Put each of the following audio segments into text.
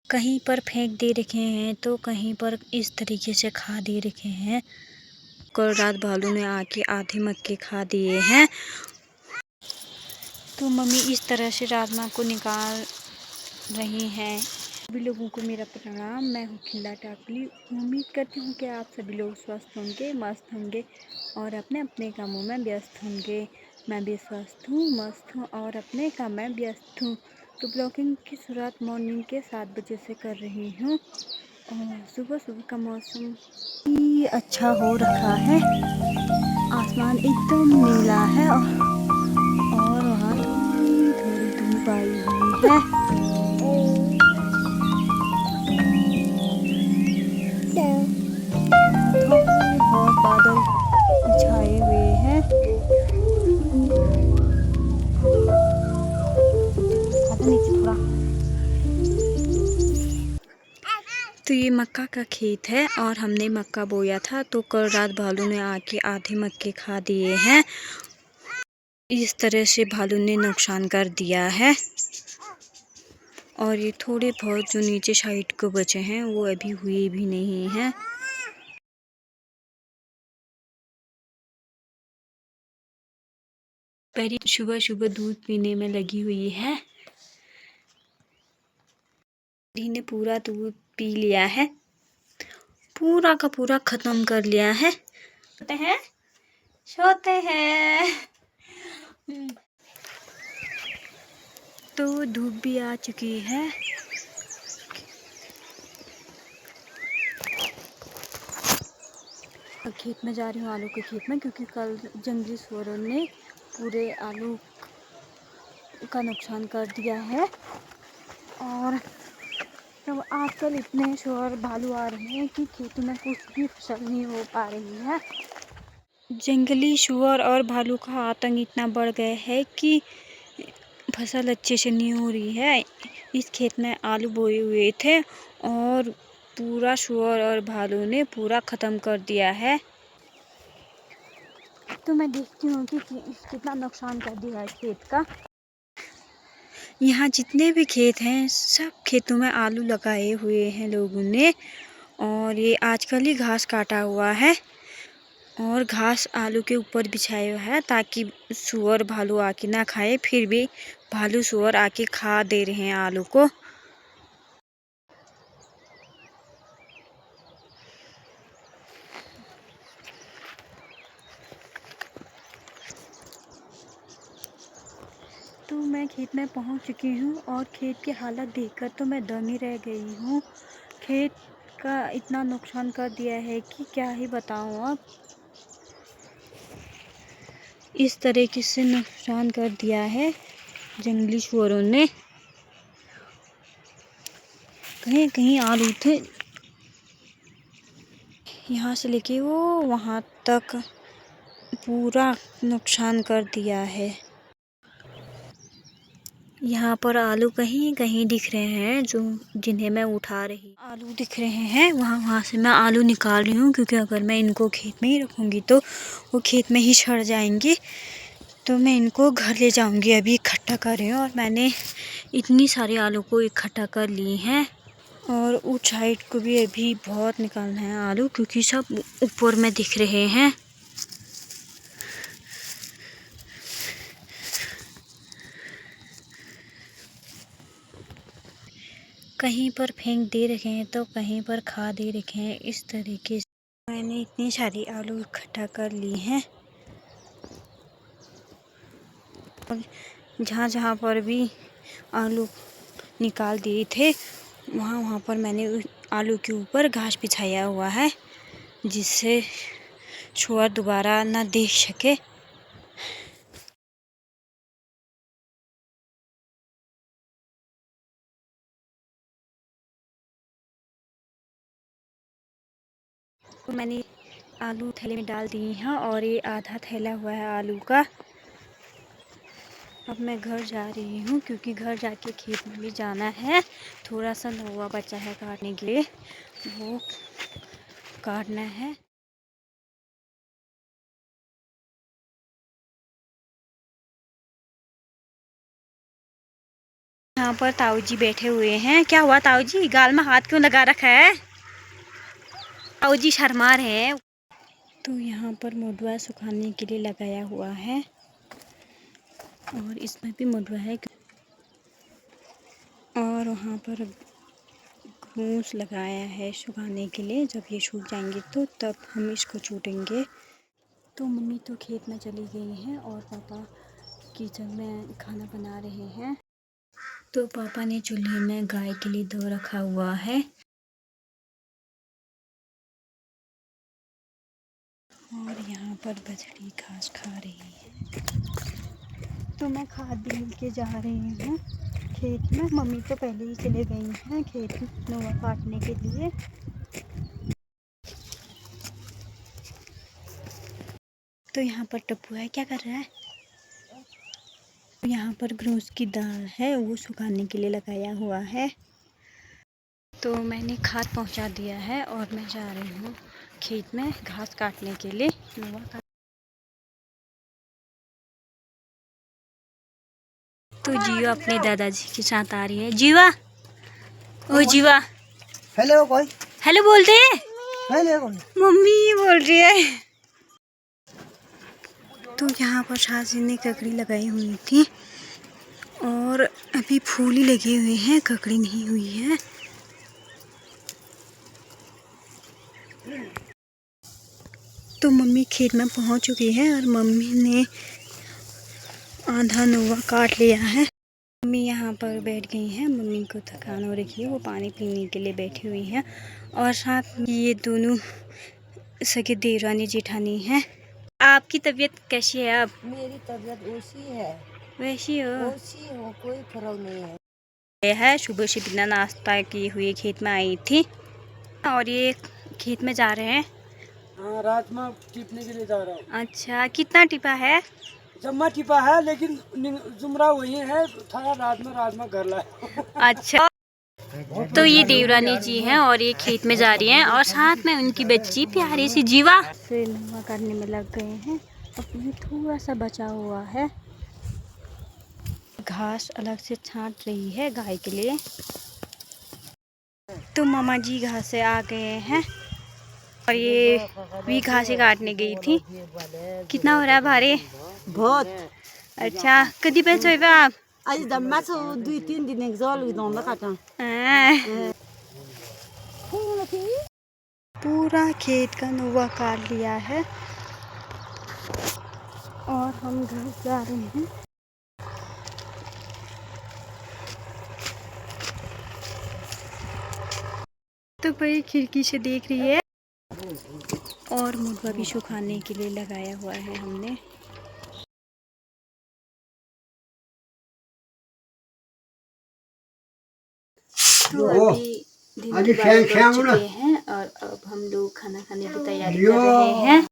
कहीं पर फेंक दे रखे हैं तो कहीं पर इस तरीके से खा दे रखे हैं। कल रात भालू ने आके आधे मक्के खा दिए हैं। तो मम्मी इस तरह से राजमा को निकाल रही हैं। सभी लोगों को मेरा प्रणाम। मैं हूँ खिल्ला टाकली। उम्मीद करती हूँ कि आप सभी लोग स्वस्थ होंगे, मस्त होंगे और अपने अपने कामों में व्यस्त होंगे। मैं भी स्वस्थ हूँ, मस्त हूँ और अपने काम में व्यस्त हूँ। तो ब्लॉगिंग की शुरुआत मॉर्निंग के 7 बजे से कर रही हूँ और सुबह सुबह का मौसम ही अच्छा हो रखा है। आसमान एकदम नीला है और वहाँ थोड़ी थोड़ी धूप आई हुई है। बहुत बादल छाए हुए हैं। नीचे थोड़ा। तो ये मक्का का खेत है और हमने मक्का बोया था। तो कल रात भालू ने आके आधे मक्के खा दिए हैं। इस तरह से भालू ने नुकसान कर दिया है और ये थोड़े बहुत जो नीचे साइड को बचे हैं वो अभी हुए भी नहीं हैं। पहले सुबह सुबह दूध पीने में लगी हुई है। ने पूरा दूध पी लिया है, पूरा का पूरा खत्म कर लिया है। सोते हैं। तो धूप भी आ चुकी है। अब खेत में जा रही हूँ, आलू के खेत में, क्योंकि कल जंगली सुअरों ने पूरे आलू का नुकसान कर दिया है। और तो आजकल इतने सुअर भालू आ रहे हैं कि खेती में कुछ भी फसल नहीं हो पा रही है। जंगली सुअर और भालू का आतंक इतना बढ़ गया है कि फसल अच्छे से नहीं हो रही है। इस खेत में आलू बोए हुए थे और पूरा सुअर और भालू ने पूरा ख़त्म कर दिया है। तो मैं देखती हूँ कि कितना नुकसान कर दिया है खेत का। यहाँ जितने भी खेत हैं सब खेतों में आलू लगाए हुए हैं लोगों ने। और ये आजकल ही घास काटा हुआ है और घास आलू के ऊपर बिछाया हुआ है ताकि सुअर भालू आके ना खाए। फिर भी भालू सुअर आके खा दे रहे हैं आलू को। तो मैं खेत में पहुंच चुकी हूं और खेत की हालत देखकर तो मैं दंगी रह गई हूं। खेत का इतना नुकसान कर दिया है कि क्या ही बताऊं। अब इस तरीके से नुकसान कर दिया है जंगली सुअरों ने। कहीं कहीं आलू थे, यहाँ से लेके वो वहाँ तक पूरा नुकसान कर दिया है। यहाँ पर आलू कहीं कहीं दिख रहे हैं जो जिन्हें मैं उठा रही आलू दिख रहे हैं। वहाँ से मैं आलू निकाल रही हूँ, क्योंकि अगर मैं इनको खेत में ही रखूँगी तो वो खेत में ही सड़ जाएंगे। तो मैं इनको घर ले जाऊँगी। अभी इकट्ठा कर रही हूँ और मैंने इतनी सारी आलू को इकट्ठा कर ली हैं। और उस साइड को भी अभी बहुत निकालना है आलू, क्योंकि सब ऊपर में दिख रहे हैं। कहीं पर फेंक दे रखे हैं तो कहीं पर खा दे रखे हैं। इस तरीके से मैंने इतनी सारी आलू इकट्ठा कर ली हैं। और जहाँ जहाँ पर भी आलू निकाल दिए थे वहाँ वहाँ पर मैंने आलू के ऊपर घास बिछाया हुआ है, जिससे सुअर दोबारा ना देख सके। तो मैंने आलू थैले में डाल दिए हैं और ये आधा थैला हुआ है आलू का। अब मैं घर जा रही हूँ, क्योंकि घर जाके खेत में भी जाना है। थोड़ा सा लौवा बचा है काटने के लिए, वो काटना है। यहाँ पर ताऊ जी बैठे हुए हैं। क्या हुआ ताऊ जी, गाल में हाथ क्यों लगा रखा है? ताऊ जी शर्मा रहे हैं। तो यहाँ पर मुडवा सुखाने के लिए लगाया हुआ है और इसमें भी मुडवा है और वहाँ पर घूस लगाया है सुखाने के लिए। जब ये सूख जाएंगे तो तब हम इसको छूटेंगे। तो मम्मी तो खेत में चली गई हैं और पापा किचन में खाना बना रहे हैं। तो पापा ने चूल्हे में गाय के लिए धो रखा हुआ है और यहाँ पर बछड़ी घास खा रही है। तो मैं खाद भी लेके जा रही हूँ खेत में। मम्मी तो पहले ही चले गई हैं खेत में नोवा काटने के लिए। तो यहाँ पर टप्पू है, क्या कर रहा है? यहाँ पर घूस की दाल है, वो सुखाने के लिए लगाया हुआ है। तो मैंने खाद पहुँचा दिया है और मैं जा रही हूँ खेत में घास काटने के लिए। नोवा काट तो जीवा अपने दादाजी के साथ आ रही है। जीवा, ओ जीवा, हेलो कोई हेलो बोलते हैं। हेलो मम्मी बोल रही है। तो यहाँ पर सासी ने ककड़ी लगाई हुई थी और अभी फूल ही लगे हुए हैं, ककड़ी नहीं हुई है। तो मम्मी खेत में पहुँच चुकी है और मम्मी ने आधा नोवा काट लिया है। मम्मी यहाँ पर बैठ गई हैं, मम्मी को थकान हो रही है, वो पानी पीने के लिए बैठी हुई हैं। और साथ में ये दोनों सगे देवरानी जेठानी हैं। आपकी तबीयत कैसी है अब? मेरी तबीयत वैसी हो? कोई फर्क नहीं है सुबह से बिना नाश्ता किए हुए खेत में आई थी और ये खेत में जा रहे हैं। हाँ, राजमा टिपने के लिए जा रहा हूँ। अच्छा, कितना टिपा है? जम्मा टिपा है लेकिन जुमरा वही है, थोड़ा राजमा घर लाए। अच्छा, तो ये देवरानी जी हैं और ये खेत में जा रही हैं और साथ में उनकी बच्ची प्यारी सी जीवा से नोवा करने में लग गए हैं। अब ये थोड़ा सा बचा हुआ है, घास अलग से छांट रही है गाय के लिए। तो मामा जी घास से आ गए हैं और ये भी घास काटने गई थी। कितना हो रहा है भारी? बहुत। अच्छा, कदी पे सोए आप? आज दम्मा सो 2-3 दिन एक्सॉल हुई दोनों काटा। पूरा खेत का नोवा काट लिया है और हम घर जा रहे हैं। तो भाई खिड़की से देख रही है और मुर्गा भी सुखाने के लिए लगाया हुआ है हमने। तो अभी दिन 12 बज चुके हैं और अब हम लोग खाना खाने की तैयारी कर रहे हैं।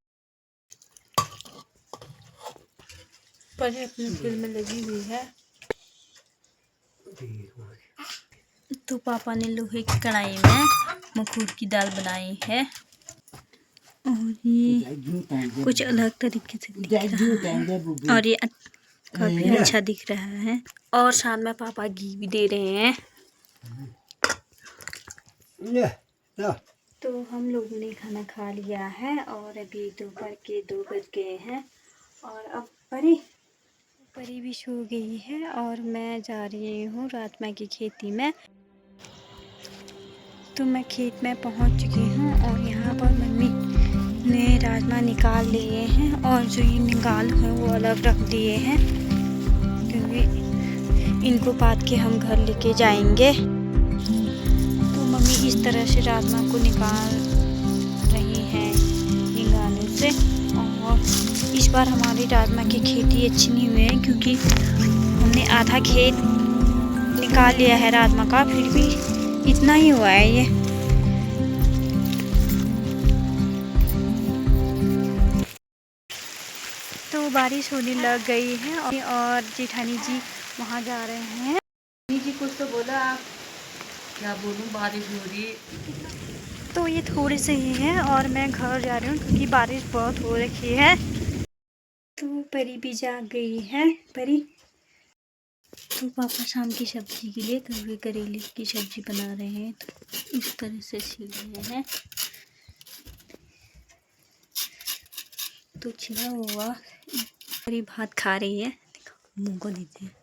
पर अपनी फिल्म में लगी हुई है। तो पापा ने लोहे की कढ़ाई में मसूर की दाल बनाई है और ये कुछ अलग तरीके से दिख रहा है और ये काफी अच्छा दिख रहा है। और साथ में पापा घी भी दे रहे हैं। तो हम लोगों ने खाना खा लिया है और अभी दोपहर के 2 बज गए हैं और अब परी भी सो गई है और मैं जा रही हूँ राजमा की खेती में। तो मैं खेत में पहुँच चुकी हूँ और यहाँ पर मम्मी ने राजमा निकाल लिए हैं और जो ये निकाल है वो अलग रख दिए हैं क्योंकि इनको काट के हम घर लेके जाएंगे। तो मम्मी इस तरह से राजमा को निकाल रही हैं निकालने से। और इस बार हमारी राजमा की खेती अच्छी नहीं हुई है क्योंकि हमने आधा खेत निकाल लिया है राजमा का, फिर भी इतना ही हुआ है ये। तो बारिश होने लग गई है और जेठानी जी वहाँ जा रहे हैं। जी कुछ तो बोला आप? क्या बोलूं, बारिश हो रही है। तो ये थोड़े से ही है और मैं घर जा रही हूँ क्योंकि बारिश बहुत हो रखी है। तो परी भी जाग गई है। परी तो पापा शाम की सब्जी के लिए कभी करेले की सब्जी बना रहे हैं, तो इस तरह से छील रहे हैं। तो छिला हुआ करीब भात खा रही है, मुंह को देते हैं।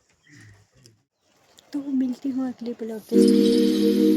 तो मिलती हूँ अगले ब्लॉग के।